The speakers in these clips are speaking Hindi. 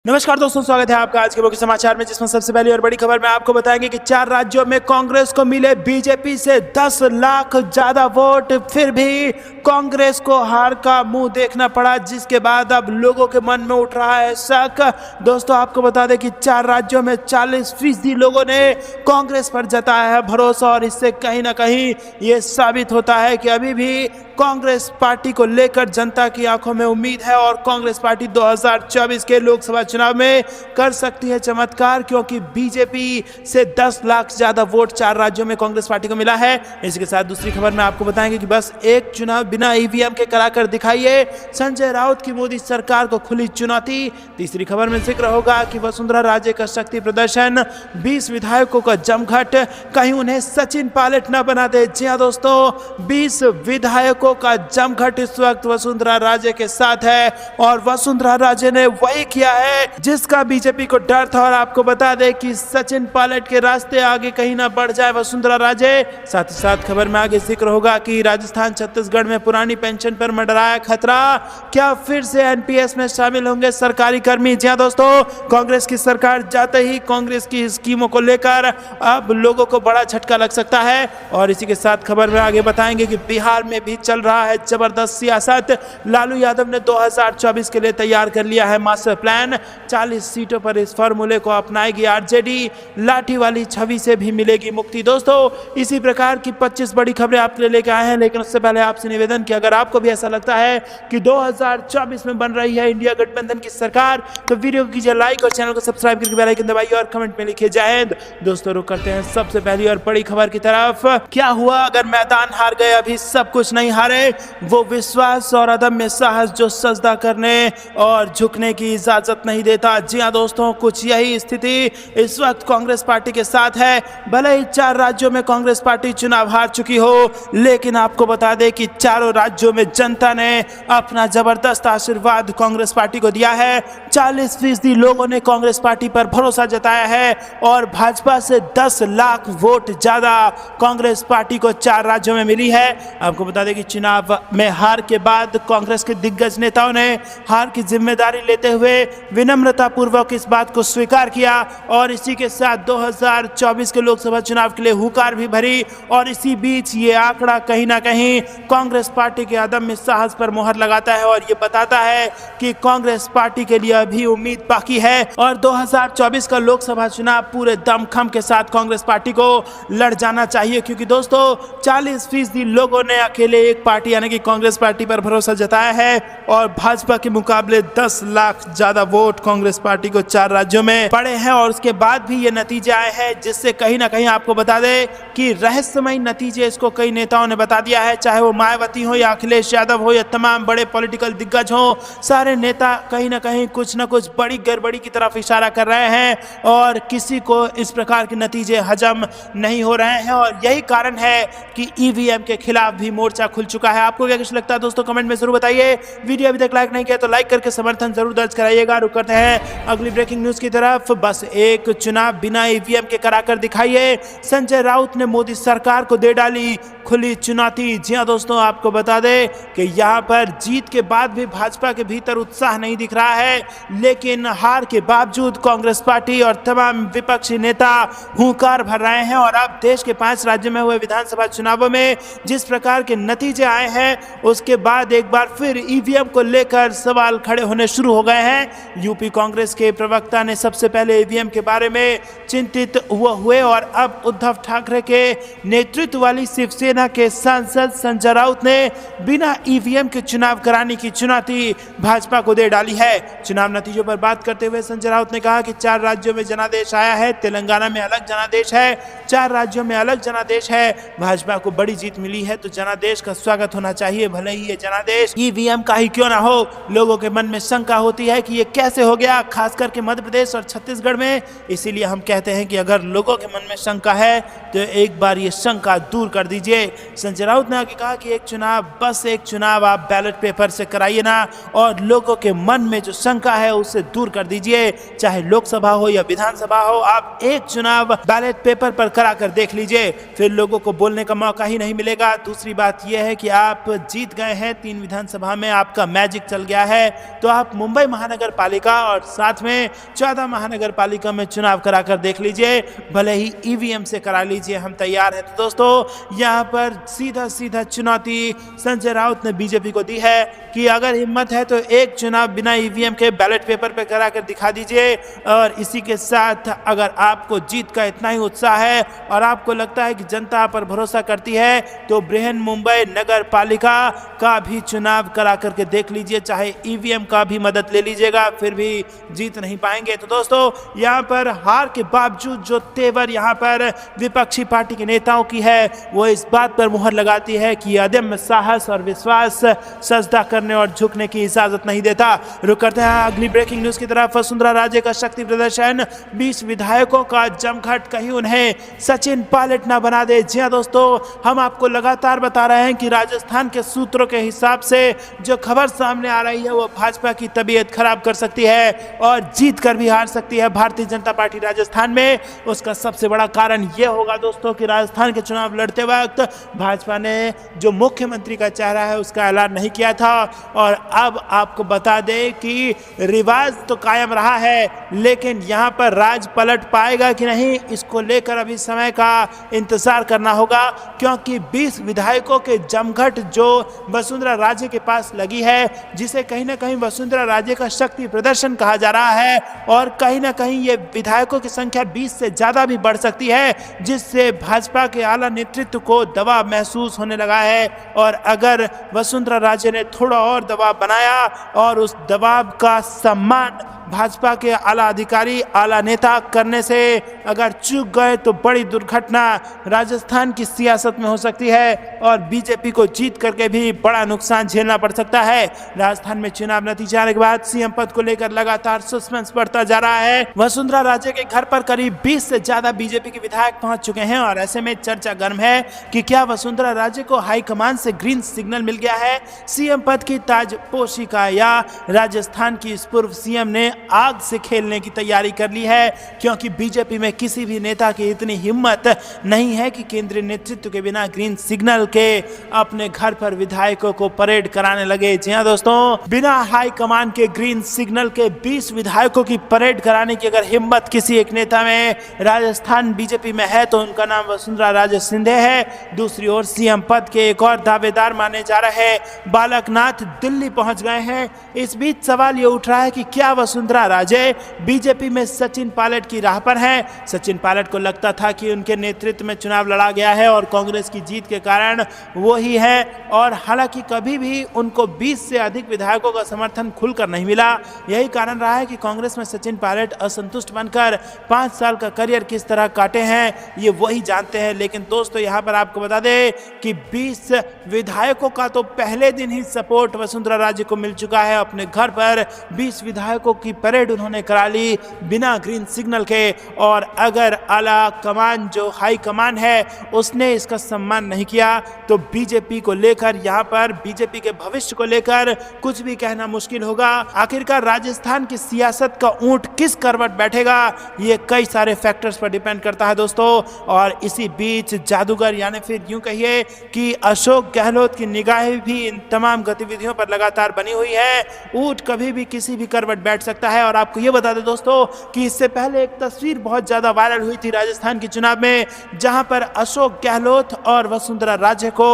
नमस्कार दोस्तों, स्वागत है आपका आज के मुख्य समाचार में, जिसमें सबसे पहली और बड़ी खबर में आपको बताएंगे कि 4 राज्यों में कांग्रेस को मिले बीजेपी से 10 लाख ज्यादा वोट। फिर भी कांग्रेस को हार का मुंह देखना पड़ा, जिसके बाद अब लोगों के मन में उठ रहा है शक। दोस्तों आपको बता दें कि 4 राज्यों में 40% लोगों ने कांग्रेस पर जताया है भरोसा, और इससे कहीं ना कहीं ये साबित होता है कि अभी भी कांग्रेस पार्टी को लेकर जनता की आंखों में उम्मीद है और कांग्रेस पार्टी 2024 के लोकसभा चुनाव में कर सकती है चमत्कार, क्योंकि बीजेपी से 10 लाख ज्यादा वोट 4 राज्यों में कांग्रेस पार्टी को मिला है। इसके साथ दूसरी खबर में आपको बताएंगे कि बस एक चुनाव बिना ईवीएम के कराकर दिखाइए, संजय राउत की मोदी सरकार को खुली चुनौती। तीसरी खबर में जिक्र होगा कि वसुंधरा राजे का शक्ति प्रदर्शन, 20 विधायकों का जमघट, कहीं उन्हें सचिन पायलट न बना दे। जी हां दोस्तों, 20 विधायकों का जमघट इस वक्त वसुंधरा राजे के साथ है, और वसुंधरा राजे ने वही किया है जिसका बीजेपी को डर था। और आपको बता दें कि सचिन पायलट के रास्ते आगे कहीं ना बढ़ जाए वसुंधरा राजे। साथ ही साथ खबर में आगे जिक्र होगा कि राजस्थान छत्तीसगढ़ में पुरानी पेंशन पर मंडराया खतरा, क्या फिर से एनपीएस में शामिल होंगे सरकारी कर्मी। जी हां दोस्तों, कांग्रेस की सरकार जाते ही कांग्रेस की स्कीमों को लेकर अब लोगों को बड़ा झटका लग सकता है। और इसी के साथ खबर में आगे बताएंगे कि बिहार में भी चल रहा है जबरदस्त सियासत। लालू यादव ने 2024 के लिए तैयार कर लिया है मास्टर प्लान। 40 सीटों पर इस फॉर्मूले को अपनाएगी आरजेडी, लाठी वाली छवि से भी मिलेगी मुक्ति। दोस्तों इसी प्रकार की 25 बड़ी खबरें आपके लिए लेकर आए हैं, लेकिन उससे पहले आपसे निवेदन कि अगर आपको भी ऐसा लगता है कि 2024 में बन रही है इंडिया गठबंधन की सरकार, तो वीडियो को कीजिए लाइक और चैनल को सब्सक्राइब करके बेल आइकन दबाइए और कमेंट में लिखिए जय हिंद। दोस्तों रुक करते हैं सबसे पहली और बड़ी खबर की तरफ। क्या हुआ अगर मैदान हार गए? अभी सब कुछ नहीं हारे, वो विश्वास और अदम्य साहस जो सजदा करने और झुकने की इजाजत नहीं देता। जी हां दोस्तों, कुछ यही स्थिति इस वक्त कांग्रेस पार्टी के साथ है। भले ही 4 राज्यों में कांग्रेस पार्टी चुनाव हार चुकी हो, लेकिन आपको बता दें कि चारों राज्यों में जनता ने अपना जबरदस्त आशीर्वाद कांग्रेस पार्टी को दिया है। 40% लोगों ने कांग्रेस पार्टी पर भरोसा जताया है, और भाजपा से 10 लाख वोट ज्यादा कांग्रेस पार्टी को 4 राज्यों में मिली है। आपको बता दें कि चुनाव में हार के बाद कांग्रेस के दिग्गज नेताओं ने हार की जिम्मेदारी लेते हुए विनम्रता पूर्वक इस बात को स्वीकार किया, और इसी के साथ 2024 के लोकसभा चुनाव के लिए हुकार भी भरी। और इसी बीच ये आंकड़ा कहीं ना कहीं कांग्रेस पार्टी के अदम्य साहस पर मोहर लगाता है, और ये बताता है कि कांग्रेस पार्टी के लिए अभी उम्मीद बाकी है, और 2024 का लोकसभा चुनाव पूरे दमखम के साथ कांग्रेस पार्टी को लड़ जाना चाहिए। क्योंकि दोस्तों 40% लोगों ने अकेले एक पार्टी यानी कि कांग्रेस पार्टी पर भरोसा जताया है, और भाजपा के मुकाबले 10 लाख ज्यादा वोट कांग्रेस पार्टी को 4 राज्यों में पड़े हैं। और उसके बाद भी ये नतीजे आए हैं, जिससे कहीं ना कहीं आपको बता दें कि रहस्यमय नतीजे इसको कई नेताओं ने बता दिया है, चाहे वो मायावती हो या अखिलेश यादव हो या तमाम बड़े पॉलिटिकल दिग्गज हो। सारे नेता कहीं ना कहीं कुछ ना कुछ बड़ी गड़बड़ी की तरफ इशारा कर रहे हैं, और किसी को इस प्रकार के नतीजे हजम नहीं हो रहे हैं। और यही कारण है कि ईवीएम के खिलाफ भी मोर्चा खुल चुका है। आपको क्या कुछ लगता है दोस्तों, कमेंट में जरूर बताइए। वीडियो अभी तक लाइक नहीं किया तो लाइक करके समर्थन जरूर दर्ज कराइएगा। रुक करते हैं अगली ब्रेकिंग न्यूज की तरफ। बस एक चुनाव बिना ईवीएम के कराकर दिखाइए, संजय राउत ने मोदी सरकार को दे डाली खुली चुनौती। जी हां दोस्तों, आपको बता दें कि यहां पर जीत के बाद भी भाजपा के भीतर उत्साह नहीं दिख रहा है, लेकिन हार के बावजूद कांग्रेस पार्टी और तमाम विपक्षी नेता हुंकार भर रहे हैं। और अब देश के 5 राज्यों में हुए विधानसभा चुनावों में जिस प्रकार के नतीजे आए हैं, उसके बाद एक बार फिर ईवीएम को लेकर सवाल खड़े होने शुरू हो गए हैं। यूपी कांग्रेस के प्रवक्ता ने सबसे पहले ईवीएम के बारे में चिंतित हुए, और अब उद्धव ठाकरे के नेतृत्व वाली शिवसेना के सांसद संजय राउत ने बिना ईवीएम के चुनाव कराने की चुनौती भाजपा को दे डाली है। चुनाव नतीजों पर बात करते हुए संजय राउत ने कहा कि 4 राज्यों में जनादेश आया है, तेलंगाना में अलग जनादेश है, 4 राज्यों में अलग जनादेश है। भाजपा को बड़ी जीत मिली है तो जनादेश का स्वागत होना चाहिए, भले ही ये जनादेश ईवीएम का ही क्यों ना हो। लोगों के मन में शंका होती है कि ये कैसे हो गया, खास करके मध्य प्रदेश और छत्तीसगढ़ में। इसीलिए हम कहते हैं कि अगर लोगों के मन में शंका है तो एक बार ये शंका दूर कर दीजिए। संजय राउत ने आगे कहा कि एक चुनाव, बस एक चुनाव आप बैलेट पेपर से कराइए ना, और लोगों के मन में जो शंका है उसे दूर कर दीजिए। चाहे लोकसभा हो या विधानसभा हो, आप एक चुनाव बैलेट पेपर पर करा कर देख लीजिए, फिर लोगों को बोलने का मौका ही नहीं मिलेगा। दूसरी बात यह है कि आप जीत गए हैं 3 विधानसभा में, आपका मैजिक चल गया है, तो आप मुंबई महानगर पालिका पालिका और साथ में 14 महानगर पालिका में चुनाव कराकर देख लीजिए, भले ही ईवीएम से करा लीजिए, हम तैयार हैं। तो दोस्तों यहाँ पर सीधा सीधा चुनौती संजय राउत ने बीजेपी को दी है कि अगर हिम्मत है तो एक चुनाव बिना ईवीएम के बैलेट पेपर पे कराकर दिखा दीजिए। और इसी के साथ अगर आपको जीत का इतना ही उत्साह है और आपको लगता है कि जनता पर भरोसा करती है तो बृहन मुंबई नगर पालिका का भी चुनाव करा करके देख लीजिए, चाहे ईवीएम का भी मदद ले लीजिएगा, फिर भी जीत नहीं पाएंगे। तो दोस्तों यहाँ पर हार के बावजूद जो तेवर यहाँ पर विपक्षी पार्टी के नेताओं की है वो इस बात पर मुहर लगाती है कि अदम्य साहस और विश्वास सजदा करने और झुकने की इजाजत नहीं देता। रुक करते हैं अगली ब्रेकिंग न्यूज की तरफ। वसुंधरा राजे का शक्ति प्रदर्शन, 20 विधायकों का जमघट, कहीं उन्हें सचिन पायलट ना बना दे। जी हाँ दोस्तों, हम आपको लगातार बता रहे हैं कि राजस्थान के सूत्रों के हिसाब से जो खबर सामने आ रही है वो भाजपा की तबीयत खराब कर सकती है और जीत कर भी हार सकती है भारतीय जनता पार्टी राजस्थान में। उसका सबसे बड़ा कारण यह होगा दोस्तों कि राजस्थान के चुनाव लड़ते वक्त भाजपा ने जो मुख्यमंत्री का चेहरा है उसका ऐलान नहीं किया था। और अब आपको बता दें कि रिवाज तो कायम रहा है, लेकिन यहाँ पर राज पलट पाएगा कि नहीं, इसको लेकर अभी समय का इंतजार करना होगा, क्योंकि 20 विधायकों के जमघट जो वसुंधरा राजे के पास लगी है, जिसे कहीं ना कहीं वसुंधरा राजे का शक्ति प्रदर्शन कहा जा रहा है, और कहीं ना कहीं ये विधायकों की संख्या 20 से ज्यादा भी बढ़ सकती है, जिससे भाजपा के आला नेतृत्व को दबाव महसूस होने लगा है। और अगर वसुंधरा राजे ने थोड़ा और दबाव बनाया और उस दबाव का सम्मान भाजपा के आला अधिकारी, आला नेता करने से अगर चूक गए तो बड़ी दुर्घटना राजस्थान की सियासत में हो सकती है और बीजेपी को जीत करके भी बड़ा नुकसान झेलना पड़ सकता है। राजस्थान में चुनाव नतीजा आने के बाद सीएम पद को लेकर लगातार सस्पेंस बढ़ता जा रहा है। वसुंधरा राजे के घर पर करीब 20 से ज्यादा बीजेपी के विधायक पहुंच चुके हैं और ऐसे में चर्चा गर्म है कि क्या वसुंधरा राजे को हाईकमान से ग्रीन सिग्नल मिल गया है सीएम पद की ताजपोशी का, या राजस्थान की इस पूर्व सीएम ने आग से खेलने की तैयारी कर ली है, क्योंकि बीजेपी में किसी भी नेता की इतनी हिम्मत नहीं है कि केंद्रीय नेतृत्व के बिना ग्रीन सिग्नल के अपने घर पर विधायकों को परेड कराने लगे। जी हां दोस्तों, बिना हाई कमान के ग्रीन सिग्नल के 20 विधायकों की परेड कराने की अगर हिम्मत किसी एक नेता में राजस्थान बीजेपी में है तो उनका नाम वसुंधरा राजे सिंधिया है। दूसरी ओर सीएम पद के एक और दावेदार माने जा रहे बालकनाथ दिल्ली पहुंच गए हैं। इस बीच सवाल ये उठ रहा है कि क्या वसुंधरा राजे बीजेपी में सचिन पायलट की राह पर हैं। सचिन पायलट को लगता था कि उनके नेतृत्व में चुनाव लड़ा गया है और कांग्रेस की जीत के कारण वो ही है, और हालांकि कभी भी उनको 20 से अधिक विधायकों का समर्थन खुलकर नहीं मिला। यही कारण रहा है कि कांग्रेस में सचिन पायलट असंतुष्ट बनकर 5 साल का करियर किस तरह काटे हैं ये वही जानते हैं। लेकिन दोस्तों यहाँ पर आपको बता दें कि 20 विधायकों का तो पहले दिन ही सपोर्ट वसुंधरा राजे को मिल चुका है। अपने घर पर 20 विधायकों की परेड उन्होंने करा ली बिना ग्रीन सिग्नल के, और अगर आला कमान जो हाई कमान है उसने इसका सम्मान नहीं किया तो बीजेपी को लेकर, यहाँ पर बीजेपी के भविष्य को लेकर कुछ भी कहना मुश्किल होगा। आखिरकार राजस्थान की सियासत का ऊंट किस करवट बैठेगा ये कई सारे फैक्टर्स पर डिपेंड करता है दोस्तों। और इसी बीच जादूगर यानी फिर यूं कहिए कि अशोक गहलोत की निगाहें भी इन तमाम गतिविधियों पर लगातार बनी हुई है। ऊंट कभी भी किसी भी करवट बैठ सकता है। और आपको ये बता दें दोस्तों कि इससे पहले एक तस्वीर बहुत ज्यादा वायरल हुई थी राजस्थान के चुनाव में, जहां पर अशोक गहलोत और वसुंधरा राजे को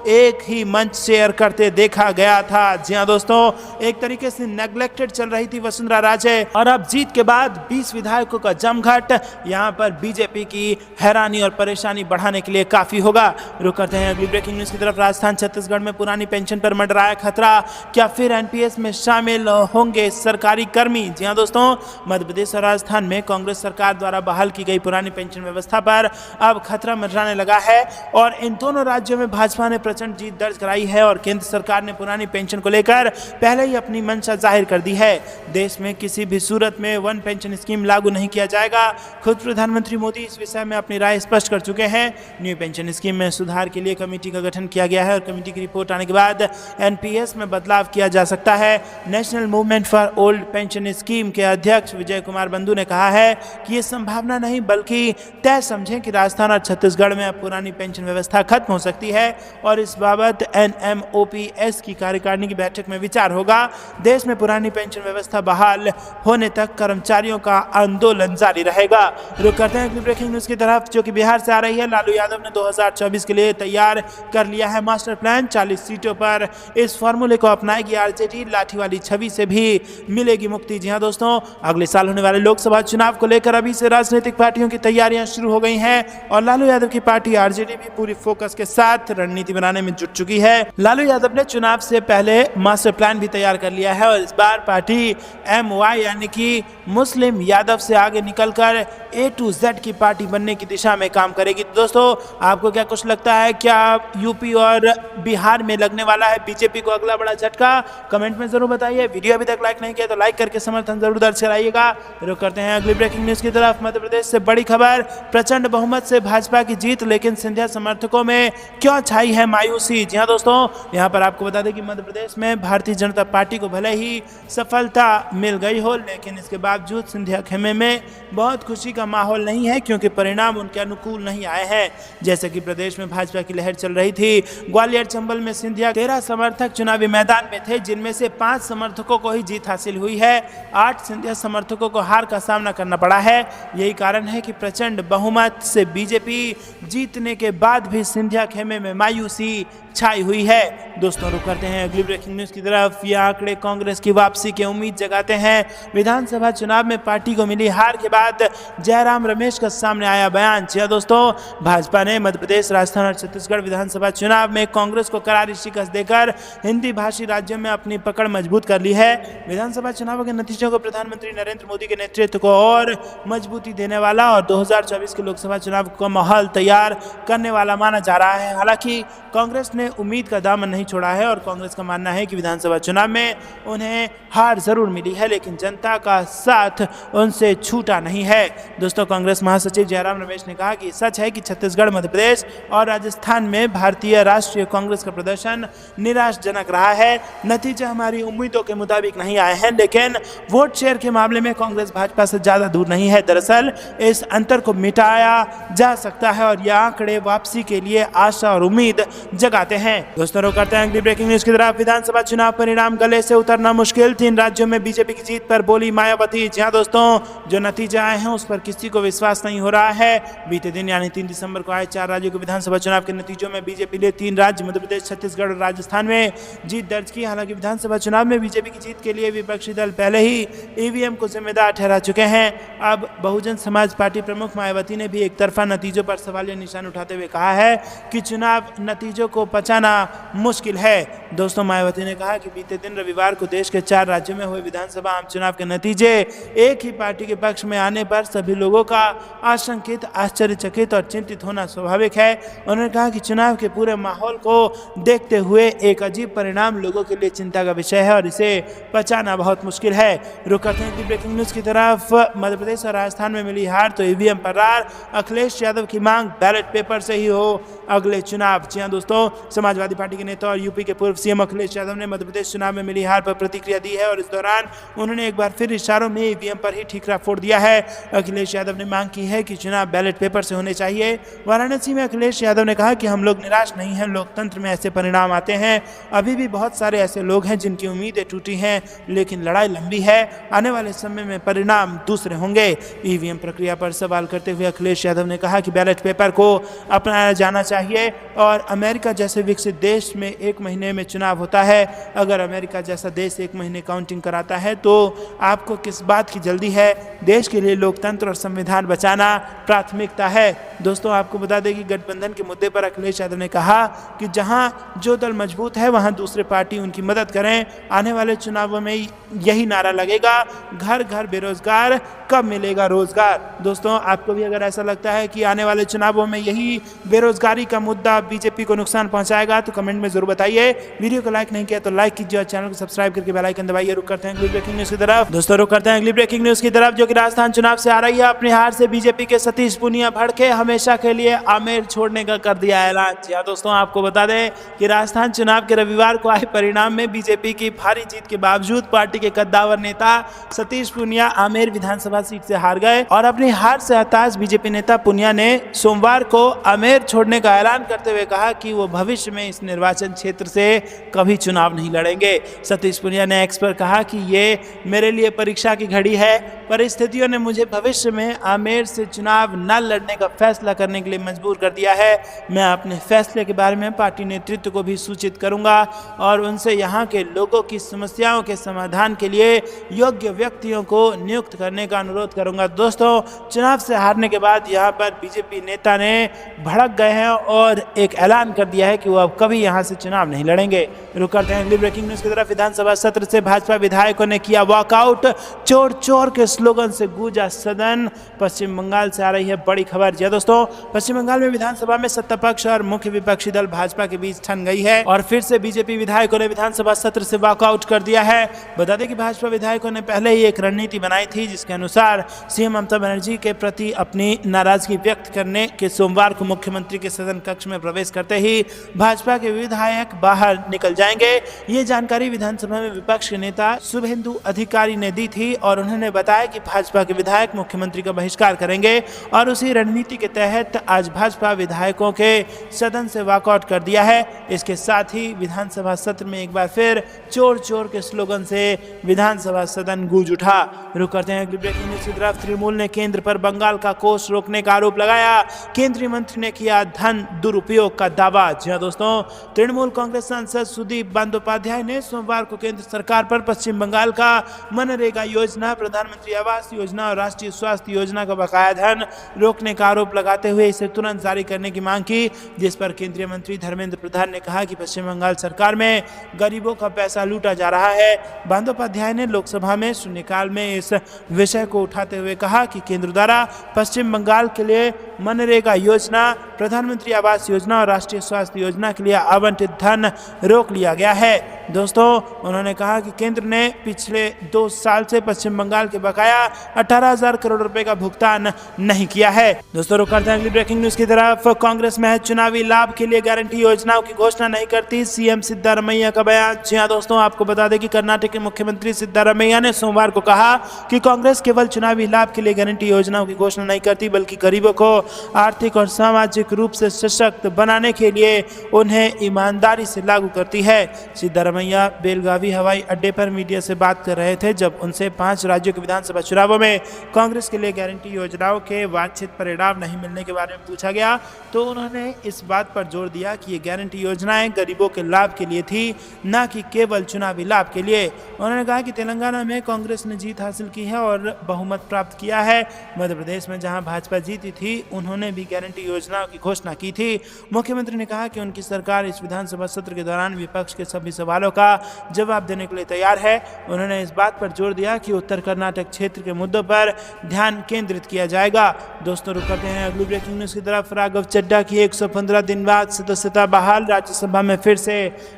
एक ही मंच शेयर करते देखा गया था। जी हां दोस्तों, एक तरीके से नेग्लेक्टेड चल रही थी वसुंधरा राजे, और अब जीत के बाद 20 विधायकों का जमघट यहां पर बीजेपी की हैरानी और परेशानी बढ़ाने के लिए काफी होगा। रुक करते हैं अगली ब्रेकिंग न्यूज की तरफ। राजस्थान छत्तीसगढ़ में पुरानी पेंशन पर मंडराया खतरा, क्या फिर एनपीएस में शामिल होंगे सरकारी कर्मी? जी हां दोस्तों, मध्य प्रदेश और राजस्थान में कांग्रेस सरकार द्वारा बहाल की गई पुरानी पेंशन व्यवस्था पर अब खतरा मंडराने लगा है, और इन दोनों राज्यों में भाजपा ने प्रचंड जीत दर्ज कराई है और केंद्र सरकार ने पुरानी पेंशन को लेकर पहले ही अपनी मंशा जाहिर कर दी है। देश में किसी भी सूरत में वन पेंशन स्कीम लागू नहीं किया जाएगा। खुद प्रधानमंत्री मोदी इस विषय में अपनी राय स्पष्ट कर चुके हैं। न्यू पेंशन स्कीम में सुधार के लिए कमेटी का गठन किया गया है और कमेटी की रिपोर्ट आने के बाद एनपीएस में बदलाव किया जा सकता है। National movement for old pension pension scheme के अध्यक्ष विजय कुमार बंधु ने कहा है कि ये संभावना नहीं बल्कि तय समझें कि राजस्थान और छत्तीसगढ़ में अब पुरानी पेंशन व्यवस्था खत्म हो सकती है और इस बाबत NMOPS की कार्यकारिणी की बैठक में विचार होगा। देश में पुरानी पेंशन व्यवस्था बहाल होने तक कर्मचारियों का आंदोलन जारी रहेगा। रुक करते हैं अगली ब्रेकिंग न्यूज की तरफ, जो कि बिहार से आ रही है। लालू यादव ने 2024 के लिए तैयार कर लिया है मास्टर प्लान। 40 सीटों पर इस फॉर्मूले को अपनाएगी आरजेडी, लाठी वाली छवि से भी मिलेगी मुक्ति। जी हां दोस्तों, अगले साल होने वाले लोकसभा चुनाव को लेकर अभी से राजनीतिक पार्टियों की तैयारियां शुरू हो गई हैं और लालू यादव की पार्टी आरजेडी भी पूरी फोकस के साथ रणनीति बनाने में जुट चुकी है। लालू यादव ने चुनाव से पहले मास्टर प्लान भी तैयार कर लिया है और इस बार पार्टी MY यानी कि मुस्लिम यादव से आगे निकलकर A to Z की पार्टी बनने की दिशा में काम करेगी। दोस्तों, आपको क्या कुछ लगता है, क्या यूपी और बिहार में लगने वाला है बीजेपी को अगला बड़ा झटका? कमेंट में जरूर बताइए। वीडियो अभी तक लाइक नहीं किया तो लाइक करके समर्थन जरूर दर्ज कराइएगा। रुक करते हैं अगली ब्रेकिंग न्यूज की तरफ। मध्य प्रदेश से बड़ी खबर, प्रचंड बहुमत से भाजपा की जीत, लेकिन सिंधिया समर्थकों में क्यों छाई है मायूसी? जी हाँ दोस्तों, यहाँ पर आपको बता दें कि मध्य प्रदेश में भारतीय जनता पार्टी को भले ही सफलता मिल गई हो, लेकिन इसके बावजूद सिंधिया खेमे में बहुत खुशी का माहौल नहीं है, क्योंकि परिणाम उनके अनुकूल नहीं आए हैं। जैसे कि प्रदेश में भाजपा की लहर चल रही थी, ग्वालियर चंबल में सिंधिया 13 समर्थक चुनावी मैदान में थे, जिनमें से 5 समर्थकों को ही जीत हासिल हुई है। 8 सिंधिया समर्थकों को हार का सामना करना पड़ा है। यही कारण है कि प्रचंड बहुमत से बीजेपी जीतने के बाद भी सिंधिया खेमे में मायूसी छाई हुई है। दोस्तों, रुक करते हैं अगली ब्रेकिंग न्यूज की तरफ। ये आंकड़े कांग्रेस की वापसी की उम्मीद जगाते हैं। विधानसभा चुनाव में पार्टी को मिली हार के बाद जयराम रमेश का सामने आया बयान। जी दोस्तों, भाजपा ने मध्य प्रदेश, राजस्थान और छत्तीसगढ़ विधानसभा चुनाव में कांग्रेस को करारी शिकस्त देकर हिंदी भाषी राज्यों में अपनी पकड़ मजबूत कर ली है। विधानसभा चुनावों के नतीजों को प्रधानमंत्री नरेंद्र मोदी के नेतृत्व को और मजबूती देने वाला और 2024 के लोकसभा चुनाव का माहौल तैयार करने वाला माना जा रहा है। हालांकि कांग्रेस ने उम्मीद का दामन नहीं छोड़ा है और कांग्रेस का मानना है कि विधानसभा चुनाव में उन्हें हार जरूर मिली है, लेकिन जनता का साथ उनसे छूटा नहीं है। दोस्तों, कांग्रेस महासचिव जयराम रमेश ने कहा कि सच है कि छत्तीसगढ़, मध्य प्रदेश और राजस्थान में भारतीय राष्ट्रीय कांग्रेस का प्रदर्शन निराशाजनक रहा है। नतीजे हमारी उम्मीदों के मुताबिक नहीं आए हैं, लेकिन वोट शेयर के मामले में कांग्रेस भाजपा से ज्यादा दूर नहीं है। दरअसल इस अंतर को मिटाया जा सकता है और यह आंकड़े वापसी के लिए आशा और उम्मीद जगाते हैं। दोस्तों, रुक करते हैं अगली ब्रेकिंग न्यूज की तरफ। विधानसभा चुनाव परिणाम गले से उतरना मुश्किल, 3 राज्यों में बीजेपी की जीत पर बोली मायावती। जी हां दोस्तों, जो नतीजे आए हैं उस पर किसी को विश्वास नहीं हो रहा है। बीते दिन यानी 3 दिसंबर को आए 4 राज्यों के विधानसभा चुनाव के नतीजों में बीजेपी ने 3 राज्य मध्य प्रदेश, छत्तीसगढ़ और राजस्थान में जीत दर्ज की। हालांकि विधानसभा चुनाव में बीजेपी की जीत के लिए विपक्षी दल पहले ही ईवीएम को जिम्मेदार ठहरा चुके हैं। अब बहुजन समाज पार्टी प्रमुख मायावती ने भी एक तरफा नतीजों पर सवालिया निशान उठाते हुए कहा है कि चुनाव नतीजों को पचाना मुश्किल है। दोस्तों, मायावती ने कहा कि बीते दिन रविवार को देश के 4 राज्यों में हुए विधानसभा आम चुनाव के नतीजे एक ही पार्टी के पक्ष में आने पर सभी लोगों का आशंकित, आश्चर्यचकित और चिंतित होना स्वाभाविक है। उन्होंने कहा कि चुनाव के पूरे माहौल को देखते हुए एक अजीब परिणाम लोगों के लिए चिंता का विषय है और इसे पचाना बहुत मुश्किल है। रुक करते हैं ब्रेकिंग न्यूज की तरफ। मध्य प्रदेश और राजस्थान में मिली हार तो ईवीएम पर रार, अखिलेश यादव की मांग बैलेट पेपर से ही हो अगले चुनाव। जी हां दोस्तों, समाजवादी पार्टी के नेता और यूपी के पूर्व सीएम अखिलेश यादव ने मध्य प्रदेश चुनाव में मिली हार पर प्रतिक्रिया दी है और इस दौरान उन्होंने एक बार फिर इशारों में ईवीएम पर ही ठीकरा फोड़ दिया है। अखिलेश यादव ने मांग की है कि चुनाव बैलेट पेपर से होने चाहिए। वाराणसी में अखिलेश यादव ने कहा कि हम लोग निराश नहीं हैं, लोकतंत्र में ऐसे परिणाम आते हैं। अभी भी बहुत सारे ऐसे लोग हैं जिनकी उम्मीदें टूटी हैं, लेकिन लड़ाई लंबी है। आने वाले समय में परिणाम दूसरे होंगे। ईवीएम प्रक्रिया पर सवाल करते हुए अखिलेश यादव ने कहा कि बैलेट पेपर को अपनाया जाना चाहिए और अमेरिका जैसे विकसित देश में 1 महीने में चुनाव होता है। अगर अमेरिका जैसा देश 1 महीने काउंटिंग कराता है तो आपको किस बात की जल्दी है? देश के लिए लोकतंत्र और संविधान बचाना प्राथमिकता है। दोस्तों, आपको बता दें कि गठबंधन के मुद्दे पर अखिलेश यादव ने कहा कि जहां जो दल मजबूत है वहां दूसरे पार्टी उनकी मदद करें। आने वाले चुनावों में यही नारा लगेगा, घर घर बेरोजगार, कब मिलेगा रोजगार। दोस्तों, आपको भी अगर ऐसा लगता है कि आने वाले चुनावों में यही बेरोजगारी का मुद्दा बीजेपी को नुकसान पहुंचाएगा? तो कमेंट में जरूर बताइए। वीडियो को लाइक नहीं किया तो लाइक कीजिए और चैनल को सब्सक्राइब करके बेल आइकन दबाइए। रुक करते हैं अगली ब्रेकिंग न्यूज की तरफ। दोस्तों रुक करते हैं अगली ब्रेकिंग न्यूज की तरफ, जो कि राजस्थान चुनाव से आ रही है। अपनी हार से बीजेपी के सतीश पूनिया भड़के, हमेशा के लिए आमेर छोड़ने का कर दिया ऐलान। जी हां दोस्तों, आपको बता दें कि राजस्थान चुनाव के रविवार को आए परिणाम में बीजेपी की भारी जीत के बावजूद पार्टी के कद्दावर नेता सतीश पूनिया आमेर विधानसभा सीट से हार गए और अपनी हार से हताश बीजेपी नेता पूनिया ने सोमवार को आमेर छोड़ने का ऐलान करते हुए कहा कि वो भविष्य में इस निर्वाचन क्षेत्र से कभी चुनाव नहीं लड़ेंगे। सतीश पूनिया ने एक्स पर कहा कि ये मेरे लिए परीक्षा की घड़ी है, परिस्थितियों ने मुझे भविष्य में आमेर से चुनाव न लड़ने का फैसला करने के लिए मजबूर कर दिया है। मैं अपने फैसले के बारे में पार्टी नेतृत्व को भी सूचित करूंगा और उनसे यहाँ के लोगों की समस्याओं के समाधान के लिए योग्य व्यक्तियों को नियुक्त करने का अनुरोध करूंगा। दोस्तों, चुनाव से हारने के बाद यहाँ पर बीजेपी नेता ने भड़क गए हैं और एक ऐलान कर दिया है कि वो अब कभी यहाँ से चुनाव नहीं लड़ेंगे। रुक करते हैं अगली ब्रेकिंग न्यूज की तरफ। विधानसभा सत्र से भाजपा विधायकों ने किया वॉकआउट, चोर चोर के स्लोगन से गूंजा सदन। पश्चिम बंगाल से आ रही है बड़ी खबर। जी दोस्तों, पश्चिम बंगाल में विधानसभा में सत्ता पक्ष और मुख्य विपक्षी दल भाजपा के बीच ठन गई है और फिर से बीजेपी विधायकों ने विधानसभा सत्र से वॉकआउट कर दिया है। बता दें कि भाजपा विधायकों ने पहले ही एक रणनीति बनाई थी, जिसके अनुसार सीएम ममता बनर्जी के प्रति अपनी नाराजगी व्यक्त करने के सोमवार को मुख्यमंत्री के सदन कक्ष में प्रवेश करते ही भाजपा के विधायक बाहर निकल जाएंगे। ये जानकारी विधानसभा में विपक्ष के नेता शुभेंदु अधिकारी ने दी थी और उन्होंने बताया कि भाजपा के विधायक मुख्यमंत्री का बहिष्कार करेंगे और उसी रणनीति के तहत आज भाजपा विधायकों के सदन से वॉकआउट कर दिया है। इसके साथ ही विधानसभा सत्र में एक बार फिर चोर चोर के स्लोगन से विधानसभा सदन गूंज उठा। रुक करते हैं अगली ब्रेकिंग न्यूज की तरफ। तृणमूल ने केंद्र पर बंगाल का कोष रोकने का आरोप लगाया, केंद्रीय मंत्री ने किया धन दुरुपयोग का दावा। जी हां दोस्तों, तृणमूल कांग्रेस सांसद सुदीप बंदोपाध्याय ने सोमवार को केंद्र सरकार पर पश्चिम बंगाल का मनरेगा योजना, प्रधानमंत्री आवास योजना और राष्ट्रीय स्वास्थ्य योजना का बकाया धन रोकने का आरोप लगाते हुए इसे तुरंत जारी करने की मांग की, जिस पर केंद्रीय मंत्री धर्मेंद्र प्रधान ने कहा कि पश्चिम बंगाल सरकार में गरीबों का पैसा लूटा जा रहा है। बंदोपाध्याय ने लोकसभा में शून्यकाल में इस विषय को उठाते हुए कहा कि केंद्र द्वारा पश्चिम बंगाल के लिए मनरेगा योजना, प्रधानमंत्री आवास योजना और राष्ट्रीय स्वास्थ्य योजना के लिए आवंटित धन रोक लिया गया है। दोस्तों, उन्होंने कहा कि केंद्र ने पिछले 2 साल से पश्चिम बंगाल के बकाया 18,000 करोड़ रुपए का भुगतान नहीं किया है। दोस्तों रुक करते हैं अगली ब्रेकिंग न्यूज की तरफ। कांग्रेस महज चुनावी लाभ के लिए गारंटी योजनाओं की घोषणा नहीं करती, सीएम सिद्धारमैया का बयान। जी हां दोस्तों, आपको बता दें कि कर्नाटक के मुख्यमंत्री सिद्धारमैया ने सोमवार को कहा कि कांग्रेस केवल चुनावी लाभ के लिए गारंटी योजनाओं की घोषणा नहीं करती, बल्कि गरीबों को आर्थिक और सामाजिक रूप से सशक्त बनाने के लिए उन्हें ईमानदारी से लागू करती है। सिद्धारमैया बेलगावी हवाई अड्डे पर मीडिया से बात कर रहे थे जब उनसे 5 राज्यों के विधानसभा चुनावों में कांग्रेस के लिए गारंटी योजनाओं के वांछित परिणाम नहीं मिलने के बारे में पूछा गया, तो उन्होंने इस बात पर जोर दिया कि ये गारंटी योजनाएं गरीबों के लाभ के लिए थी, न कि केवल चुनावी लाभ के लिए। उन्होंने कहा कि तेलंगाना में कांग्रेस ने जीत हासिल की है और बहुमत प्राप्त किया है। मध्य प्रदेश में जहां भाजपा जीती थी, उन्होंने भी गारंटी योजनाओं की घोषणा की थी। मुख्यमंत्री ने कहा कि उनकी सरकार इस विधानसभा सत्र के दौरान विपक्ष के सभी सवालों का जवाब देने के लिए तैयार है। उन्होंने इस बात पर जोर दिया कि उत्तर कर्नाटक क्षेत्र के मुद्दों पर ध्यान केंद्रित किया जाएगा। दोस्तों रुक करते हैं अगली ब्रेकिंग न्यूज की तरफ। राघव चड्ढा की 115 दिन बाद सदस्यता बहाल, राज्यसभा में फिर से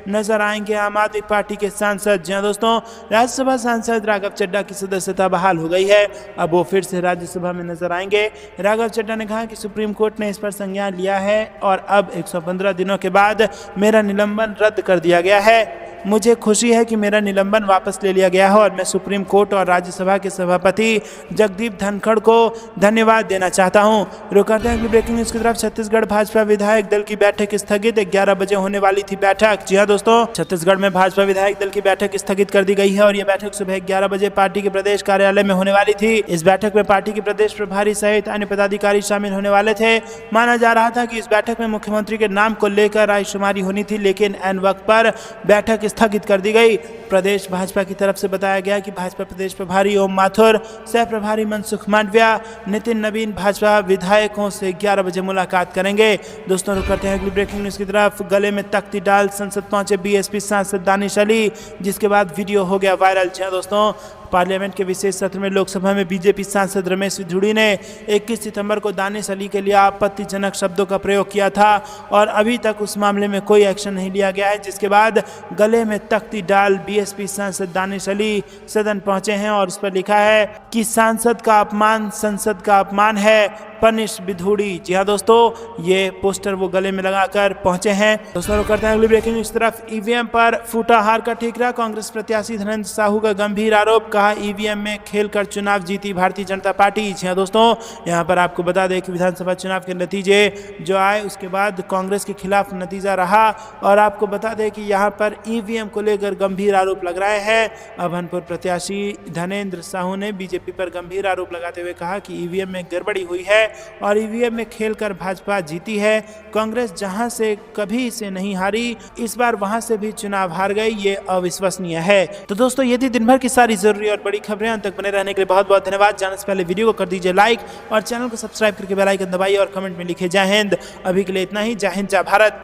नजर आएंगे आम आदमी पार्टी के सांसद। जी दोस्तों, राज्यसभा सांसद राघव चड्ढा की सदस्यता बहाल हो गई है, अब वो फिर से राज्यसभा में नजर आएंगे। राघव चड्ढा ने कहा कि सुप्रीम कोर्ट ने इस पर संज्ञान लिया है और अब 115 दिनों के बाद मेरा निलंबन रद्द कर दिया गया है। मुझे खुशी है कि मेरा निलंबन वापस ले लिया गया है और मैं सुप्रीम कोर्ट और राज्यसभा के सभापति जगदीप धनखड़ को धन्यवाद देना चाहता हूं। रुक करते हैं अगली ब्रेकिंग न्यूज की तरफ। छत्तीसगढ़ भाजपा विधायक दल की बैठक स्थगित, 11 बजे होने वाली थी बैठक। जी हां दोस्तों, छत्तीसगढ़ में भाजपा विधायक दल की बैठक स्थगित कर दी गई है और यह बैठक सुबह 11 बजे पार्टी के प्रदेश कार्यालय में होने वाली थी। इस बैठक में पार्टी के प्रदेश प्रभारी सहित अन्य पदाधिकारी शामिल होने वाले थे। माना जा रहा था कि इस बैठक में मुख्यमंत्री के नाम को लेकर रायशुमारी होनी थी, लेकिन ऐन वक्त पर बैठक स्थगित कर दी गई। प्रदेश भाजपा की तरफ से बताया गया कि भाजपा प्रदेश प्रभारी ओम माथुर, सह प्रभारी मनसुख मांडविया, नितिन नवीन भाजपा विधायकों से 11 बजे मुलाकात करेंगे। दोस्तों रुक करते हैं अगली ब्रेकिंग न्यूज की तरफ। गले में तख्ती डाल संसद पहुंचे बीएसपी सांसद दानिश अली, जिसके बाद वीडियो हो गया वायरल। दोस्तों, पार्लियामेंट के विशेष सत्र में लोकसभा में बीजेपी सांसद रमेश विधुड़ी ने 21 सितंबर को दानिश अली के लिए आपत्तिजनक शब्दों का प्रयोग किया था और अभी तक उस मामले में कोई एक्शन नहीं लिया गया है, जिसके बाद गले में तख्ती डाल बीएसपी सांसद दानिश अली सदन पहुंचे हैं और उस पर लिखा है कि सांसद का अपमान संसद का अपमान है, पनिश विधुड़ी। जी हाँ दोस्तों, ये पोस्टर वो गले में लगाकर पहुंचे हैं। दोस्तों करते हैं अगली ब्रेकिंग न्यूज तरफ। ईवीएम पर फूटा हार का ठीकरा, कांग्रेस प्रत्याशी धनेंद्र साहू का गंभीर आरोप, कहा ईवीएम में खेलकर चुनाव जीती भारतीय जनता पार्टी। जी हाँ दोस्तों, यहाँ पर आपको बता दें कि विधानसभा चुनाव के नतीजे जो आए उसके बाद कांग्रेस के खिलाफ नतीजा रहा और आपको बता दें कि यहाँ पर ईवीएम को लेकर गंभीर आरोप लग रहे हैं। अभनपुर प्रत्याशी धनेंद्र साहू ने बीजेपी पर गंभीर आरोप लगाते हुए कहा कि ईवीएम में गड़बड़ी हुई है और ईवीएम में खेलकर भाजपा जीती है। कांग्रेस जहां से कभी से नहीं हारी, इस बार वहां से भी चुनाव हार गई, ये अविश्वसनीय है। तो दोस्तों ये थी दिन भर की सारी जरूरी और बड़ी खबरें। अंत तक बने रहने के लिए बहुत बहुत धन्यवाद। जाने से पहले वीडियो को कर दीजिए लाइक और चैनल को सब्सक्राइब करके बेल आइकन दबाइए और कमेंट में लिखे जय हिंद। अभी के लिए इतना ही। जय हिंद, जय भारत।